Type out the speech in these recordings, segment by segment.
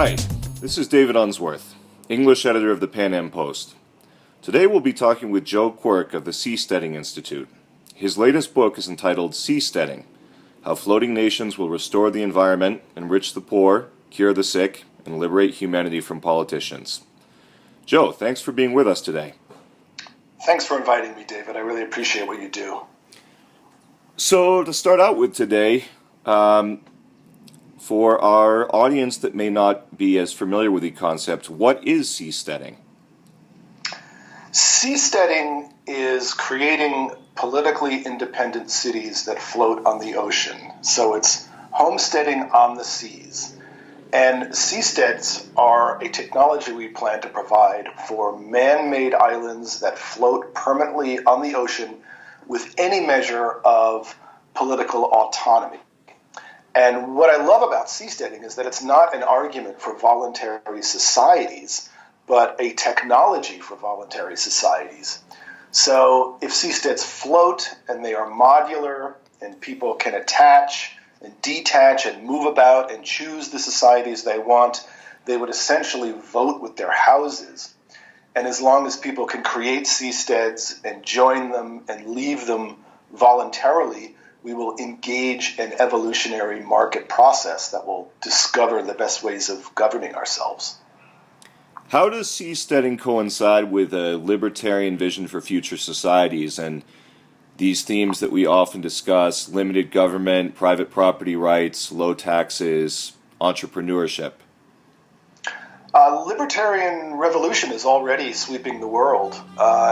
Hi, this is David Unsworth, English editor of the Pan Am Post. Today we'll be talking with Joe Quirk of the Seasteading Institute. His latest book is entitled Seasteading: How Floating Nations Will Restore the Environment, Enrich the Poor, Cure the Sick, and Liberate Humanity from Politicians. Joe, thanks for being with us today. Thanks for inviting me, David. I really appreciate what you do. So, to start out with today, for our audience that may not be as familiar with the concept, what is seasteading? Seasteading is creating politically independent cities that float on the ocean. So it's homesteading on the seas. And seasteads are a technology we plan to provide for man-made islands that float permanently on the ocean with any measure of political autonomy. And what I love about seasteading is that it's not an argument for voluntary societies, but a technology for voluntary societies. So if seasteads float and they are modular and people can attach and detach and move about and choose the societies they want, they would essentially vote with their houses. And as long as people can create seasteads and join them and leave them voluntarily, we will engage an evolutionary market process that will discover the best ways of governing ourselves. How does seasteading coincide with a libertarian vision for future societies and these themes that we often discuss: limited government, private property rights, low taxes, entrepreneurship? Libertarian revolution is already sweeping the world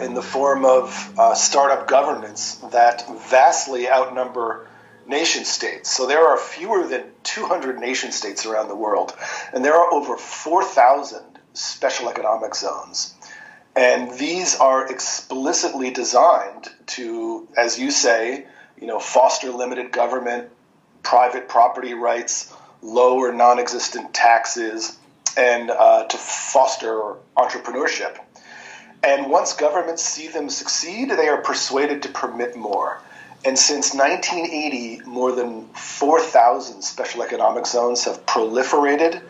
in the form of startup governments that vastly outnumber nation states. So there are fewer than 200 nation states around the world, and there are over 4,000 special economic zones. And these are explicitly designed to, as you say, foster limited government, private property rights, low or non-existent taxes, and to foster entrepreneurship. And once governments see them succeed, they are persuaded to permit more. And since 1980, more than 4,000 special economic zones have proliferated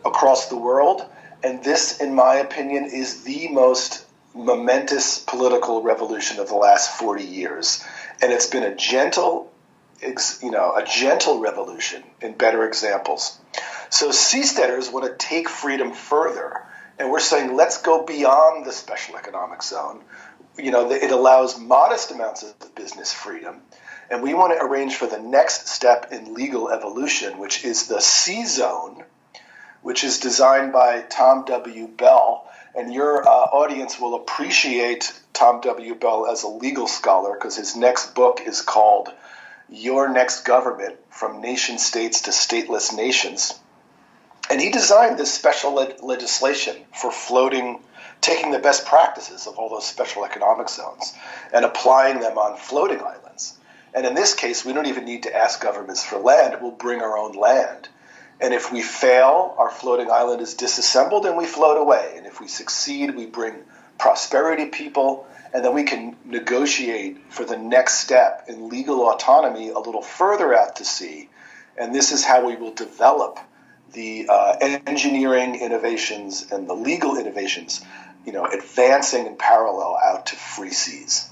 across the world. And this, in my opinion, is the most momentous political revolution of the last 40 years. And it's been a gentle revolution in better examples. So seasteaders want to take freedom further. And we're saying, let's go beyond the special economic zone. It allows modest amounts of business freedom. And we want to arrange for the next step in legal evolution, which is the sea zone, which is designed by Tom W. Bell. And your audience will appreciate Tom W. Bell as a legal scholar because his next book is called Your Next Government: From Nation States to Stateless Nations. And he designed this special legislation for taking the best practices of all those special economic zones and applying them on floating islands. And in this case, we don't even need to ask governments for land. We'll bring our own land. And if we fail, our floating island is disassembled and we float away. And if we succeed, we bring prosperity people, and then we can negotiate for the next step in legal autonomy a little further out to sea. And this is how we will develop the engineering innovations and the legal innovations, advancing in parallel out to free seas.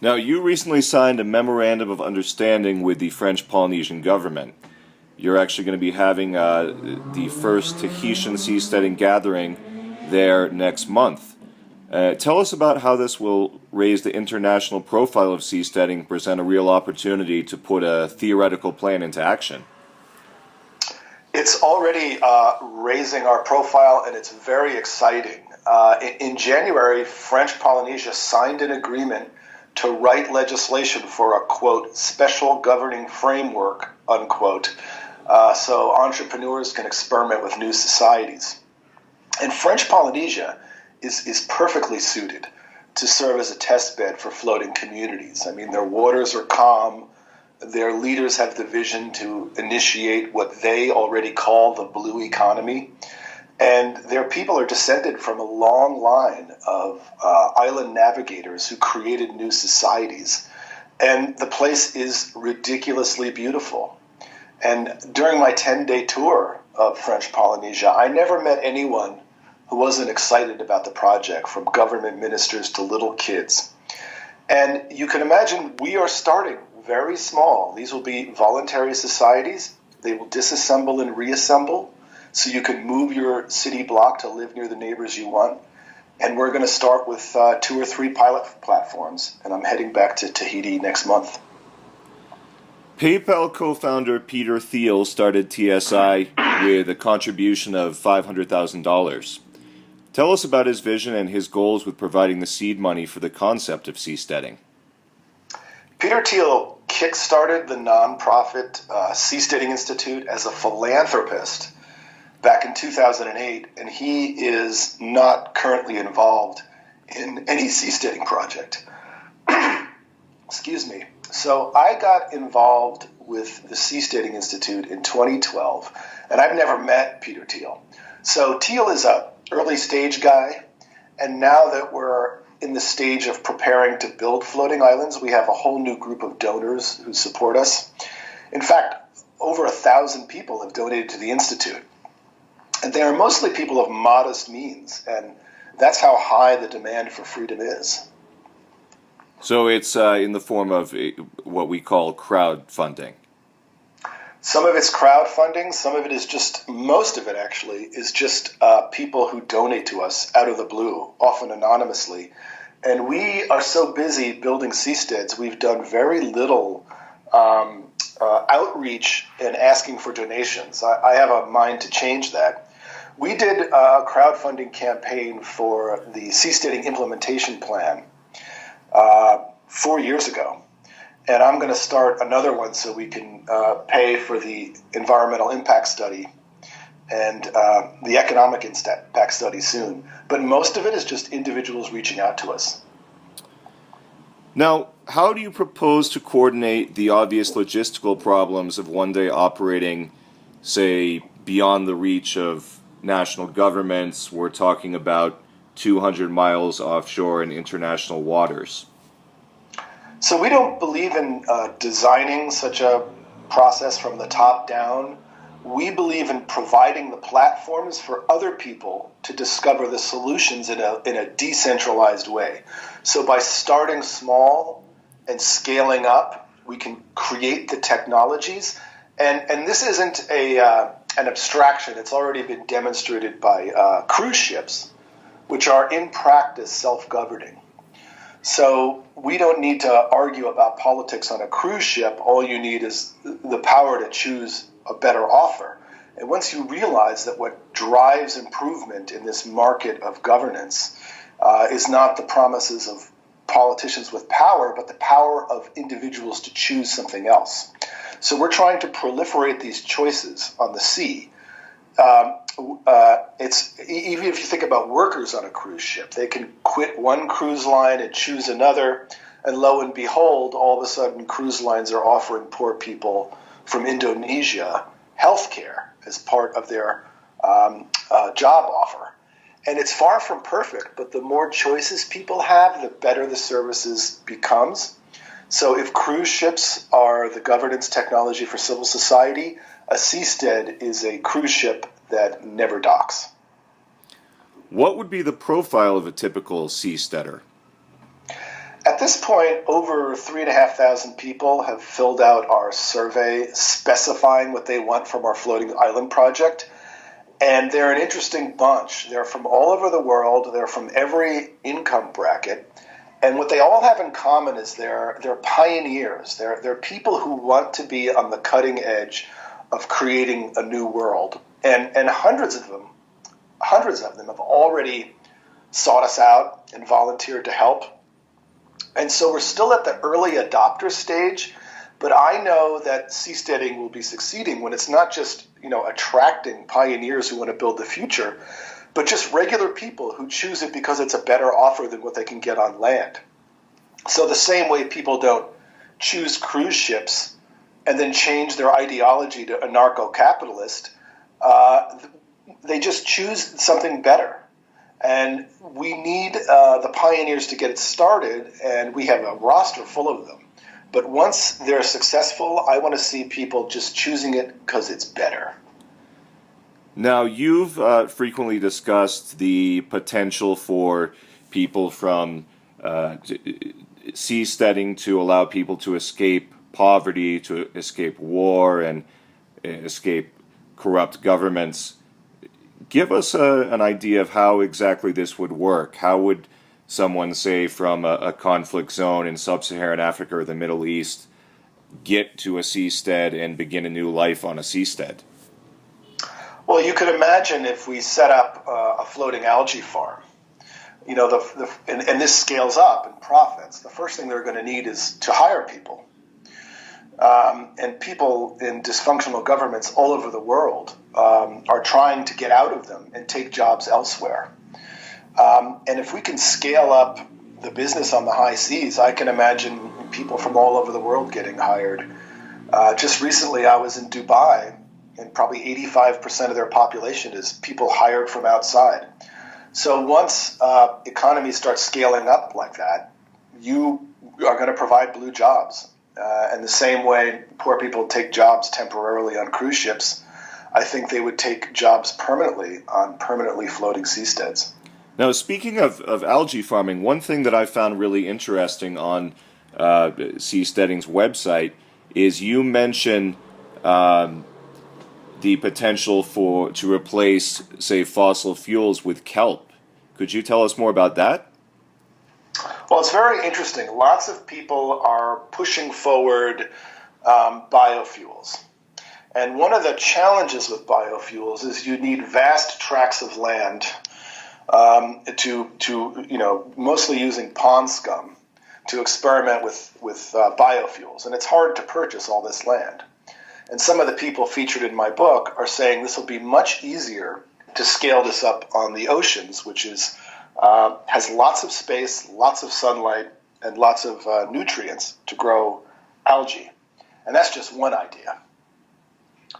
Now, you recently signed a memorandum of understanding with the French Polynesian government. You're actually going to be having the first Tahitian seasteading gathering there next month. Tell us about how this will raise the international profile of seasteading, present a real opportunity to put a theoretical plan into action. It's already raising our profile, and it's very exciting. In January, French Polynesia signed an agreement to write legislation for a, quote, special governing framework, unquote, so entrepreneurs can experiment with new societies. And French Polynesia is perfectly suited to serve as a test bed for floating communities. I mean, their waters are calm. Their leaders have the vision to initiate what they already call the blue economy. And their people are descended from a long line of island navigators who created new societies. And the place is ridiculously beautiful. And during my 10-day tour of French Polynesia, I never met anyone who wasn't excited about the project, from government ministers to little kids. And you can imagine we are starting very small. These will be voluntary societies. They will disassemble and reassemble, so you can move your city block to live near the neighbors you want. And we're going to start with 2 or 3 pilot platforms, and I'm heading back to Tahiti next month. PayPal co-founder Peter Thiel started TSI with a contribution of $500,000. Tell us about his vision and his goals with providing the seed money for the concept of seasteading. Peter Thiel kickstarted the nonprofit Seasteading Institute as a philanthropist back in 2008, and he is not currently involved in any seasteading project. Excuse me. So I got involved with the Seasteading Institute in 2012, and I've never met Peter Thiel. So Thiel is a early stage guy, and now that we're in the stage of preparing to build floating islands, we have a whole new group of donors who support us. In fact, over 1,000 people have donated to the Institute. And they are mostly people of modest means, and that's how high the demand for freedom is. So it's in the form of what we call crowdfunding. Some of it's crowdfunding, some of it is just, most of it actually, is just people who donate to us out of the blue, often anonymously. And we are so busy building seasteads, we've done very little outreach and asking for donations. I have a mind to change that. We did a crowdfunding campaign for the Seasteading implementation plan 4 years ago. And I'm going to start another one so we can pay for the environmental impact study and the economic impact study soon. But most of it is just individuals reaching out to us. Now, how do you propose to coordinate the obvious logistical problems of one day operating, say, beyond the reach of national governments? We're talking about 200 miles offshore in international waters. So we don't believe in designing such a process from the top down. We believe in providing the platforms for other people to discover the solutions in a decentralized way. So by starting small and scaling up, we can create the technologies. And this isn't an abstraction. It's already been demonstrated by cruise ships, which are in practice self-governing. So we don't need to argue about politics on a cruise ship. All you need is the power to choose a better offer. And once you realize that what drives improvement in this market of governance is not the promises of politicians with power, but the power of individuals to choose something else. So we're trying to proliferate these choices on the sea. It's even if you think about workers on a cruise ship, they can quit one cruise line and choose another, and lo and behold, all of a sudden cruise lines are offering poor people from Indonesia health care as part of their job offer. And it's far from perfect, but the more choices people have, the better the services becomes. So if cruise ships are the governance technology for civil society, a seastead is a cruise ship that never docks. What would be the profile of a typical seasteader? At this point, over 3,500 people have filled out our survey specifying what they want from our floating island project. And they're an interesting bunch. They're from all over the world. They're from every income bracket. And what they all have in common is they're pioneers. They're people who want to be on the cutting edge of creating a new world. And hundreds of them have already sought us out and volunteered to help. And so we're still at the early adopter stage, but I know that seasteading will be succeeding when it's not just, attracting pioneers who want to build the future, but just regular people who choose it because it's a better offer than what they can get on land. So the same way people don't choose cruise ships and then change their ideology to anarcho-capitalist, they just choose something better. And we need the pioneers to get it started, and we have a roster full of them. But once they're successful, I want to see people just choosing it because it's better. Now, you've frequently discussed the potential for people from seasteading to allow people to escape poverty, to escape war, and escape corrupt governments. Give us an idea of how exactly this would work. How would someone, say, from a conflict zone in sub-Saharan Africa or the Middle East get to a seastead and begin a new life on a seastead? Well, you could imagine if we set up a floating algae farm, you know, and this scales up in profits. The first thing they're going to need is to hire people. And people in dysfunctional governments all over the world are trying to get out of them and take jobs elsewhere. And if we can scale up the business on the high seas, I can imagine people from all over the world getting hired. Just recently, I was in Dubai, and probably 85% of their population is people hired from outside. So once economies start scaling up like that, you are going to provide blue jobs. And the same way poor people take jobs temporarily on cruise ships, I think they would take jobs permanently on permanently floating seasteads. Now, speaking of algae farming, one thing that I found really interesting on Seasteading's website is you mention the potential to replace, say, fossil fuels with kelp. Could you tell us more about that? Well, it's very interesting. Lots of people are pushing forward biofuels. And one of the challenges with biofuels is you need vast tracts of land mostly using pond scum to experiment with biofuels. And it's hard to purchase all this land. And some of the people featured in my book are saying this will be much easier to scale this up on the oceans, which has lots of space, lots of sunlight, and lots of nutrients to grow algae. And that's just one idea.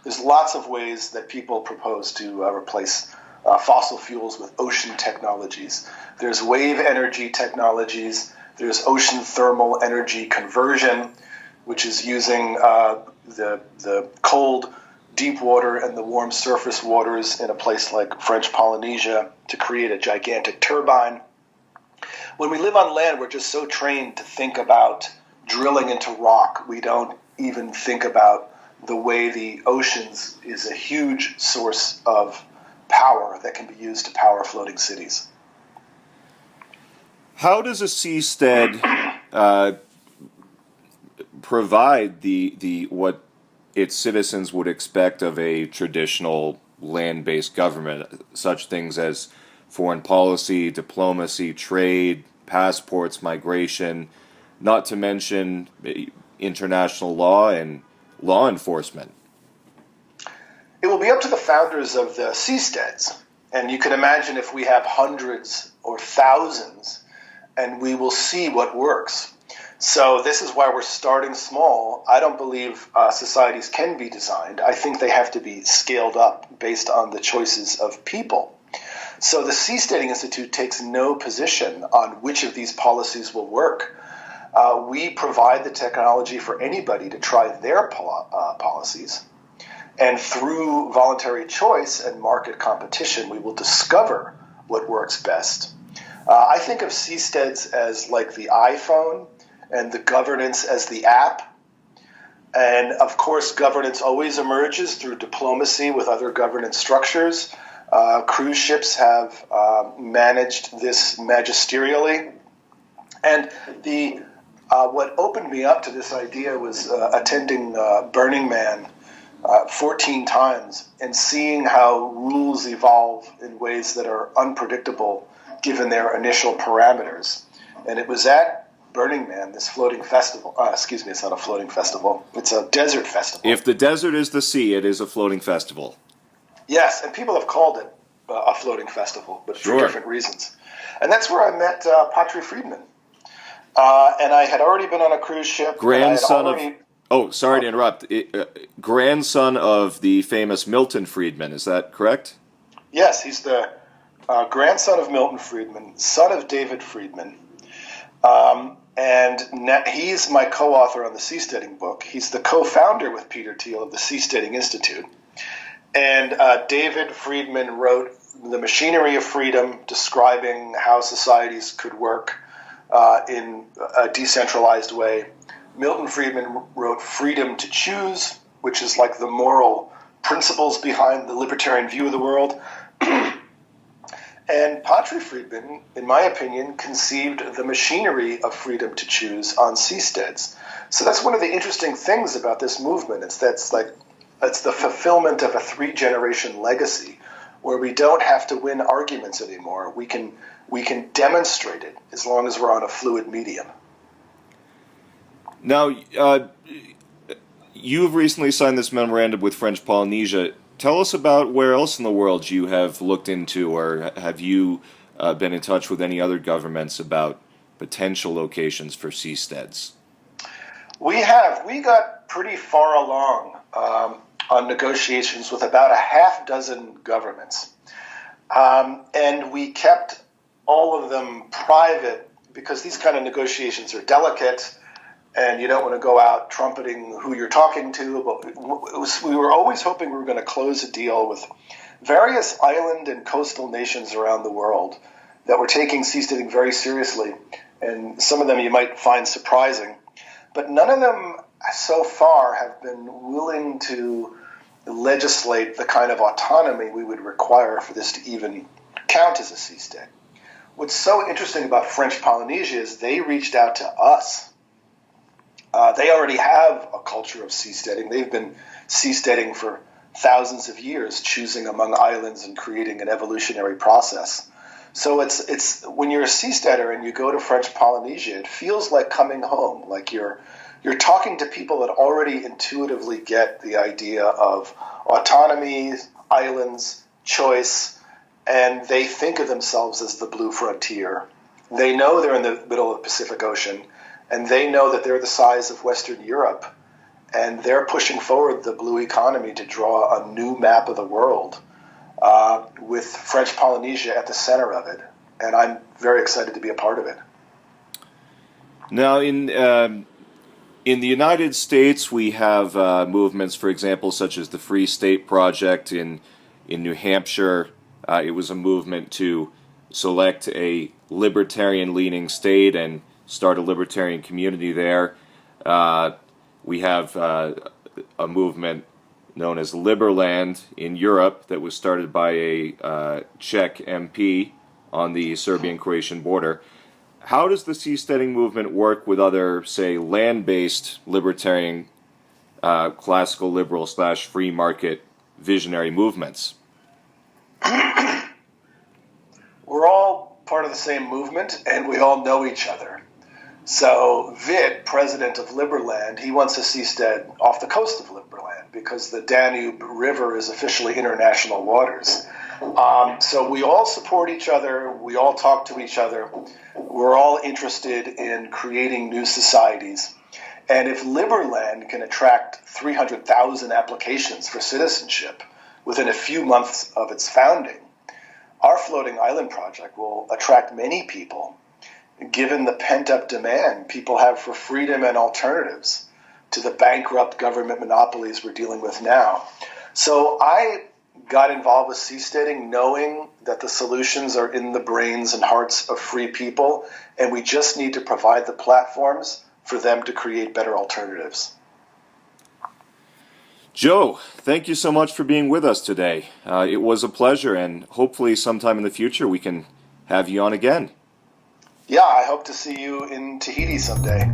There's lots of ways that people propose to replace fossil fuels with ocean technologies. There's wave energy technologies. There's ocean thermal energy conversion, which is using the cold deep water and the warm surface waters in a place like French Polynesia to create a gigantic turbine. When we live on land, we're just so trained to think about drilling into rock. We don't even think about the way the oceans is a huge source of power that can be used to power floating cities. How does a seastead provide the what its citizens would expect of a traditional land-based government, such things as foreign policy, diplomacy, trade, passports, migration, not to mention international law and law enforcement? It will be up to the founders of the seasteads. And you can imagine if we have hundreds or thousands, and we will see what works. So this is why we're starting small. I don't believe societies can be designed. I think they have to be scaled up based on the choices of people. So the Seasteading Institute takes no position on which of these policies will work. We provide the technology for anybody to try their policies. And through voluntary choice and market competition, we will discover what works best. I think of seasteads as like the iPhone and the governance as the app. And of course, governance always emerges through diplomacy with other governance structures. Cruise ships have managed this magisterially. And what opened me up to this idea was attending Burning Man 14 times and seeing how rules evolve in ways that are unpredictable given their initial parameters. And it was at Burning Man, this floating festival. It's not a floating festival. It's a desert festival. If the desert is the sea, it is a floating festival. Yes, and people have called it a floating festival, but for different reasons. And that's where I met Patry Friedman. And I had already been on a cruise ship. Grandson of... Oh, sorry to interrupt. Grandson of the famous Milton Friedman, is that correct? Yes, he's the grandson of Milton Friedman, son of David Friedman. And he's my co-author on the Seasteading book. He's the co-founder with Peter Thiel of the Seasteading Institute. And David Friedman wrote The Machinery of Freedom, describing how societies could work in a decentralized way. Milton Friedman wrote Freedom to Choose, which is like the moral principles behind the libertarian view of the world. And Patri Friedman, in my opinion, conceived The Machinery of Freedom to Choose on Seasteads. So that's one of the interesting things about this movement. It's the fulfillment of a 3-generation legacy, where we don't have to win arguments anymore. We can demonstrate it as long as we're on a fluid medium. Now, you've recently signed this memorandum with French Polynesia. Tell us about where else in the world you have looked into, or have you been in touch with any other governments about potential locations for seasteads? We have. We got pretty far along on negotiations with about a half dozen governments. And we kept all of them private because these kind of negotiations are delicate and you don't want to go out trumpeting who you're talking to. But we were always hoping we were going to close a deal with various island and coastal nations around the world that were taking seasteading very seriously. And some of them you might find surprising. But none of them so far have been willing to legislate the kind of autonomy we would require for this to even count as a seastead. What's so interesting about French Polynesia is they reached out to us. They already have a culture of seasteading. They've been seasteading for thousands of years, choosing among islands and creating an evolutionary process. So it's when you're a seasteader and you go to French Polynesia, it feels like coming home, like you're talking to people that already intuitively get the idea of autonomy, islands, choice, and they think of themselves as the blue frontier. They know they're in the middle of the Pacific Ocean, and they know that they're the size of Western Europe, and they're pushing forward the blue economy to draw a new map of the world with French Polynesia at the center of it. And I'm very excited to be a part of it. Now, in the United States, we have movements, for example, such as the Free State Project in New Hampshire. It was a movement to select a libertarian-leaning state and start a libertarian community there. We have a movement known as Liberland in Europe that was started by a Czech MP on the Serbian-Croatian border. How does the seasteading movement work with other, say, land-based libertarian, classical liberal / free market visionary movements? We're all part of the same movement, and we all know each other. So Vid, president of Liberland, he wants a seastead off the coast of Liberland because the Danube River is officially international waters. So we all support each other. We all talk to each other. We're all interested in creating new societies. And if Liberland can attract 300,000 applications for citizenship within a few months of its founding, our floating island project will attract many people, given the pent-up demand people have for freedom and alternatives to the bankrupt government monopolies we're dealing with now. So I got involved with seasteading knowing that the solutions are in the brains and hearts of free people, and we just need to provide the platforms for them to create better alternatives. Joe, thank you so much for being with us today. It was a pleasure, and hopefully sometime in the future we can have you on again. Yeah, I hope to see you in Tahiti someday.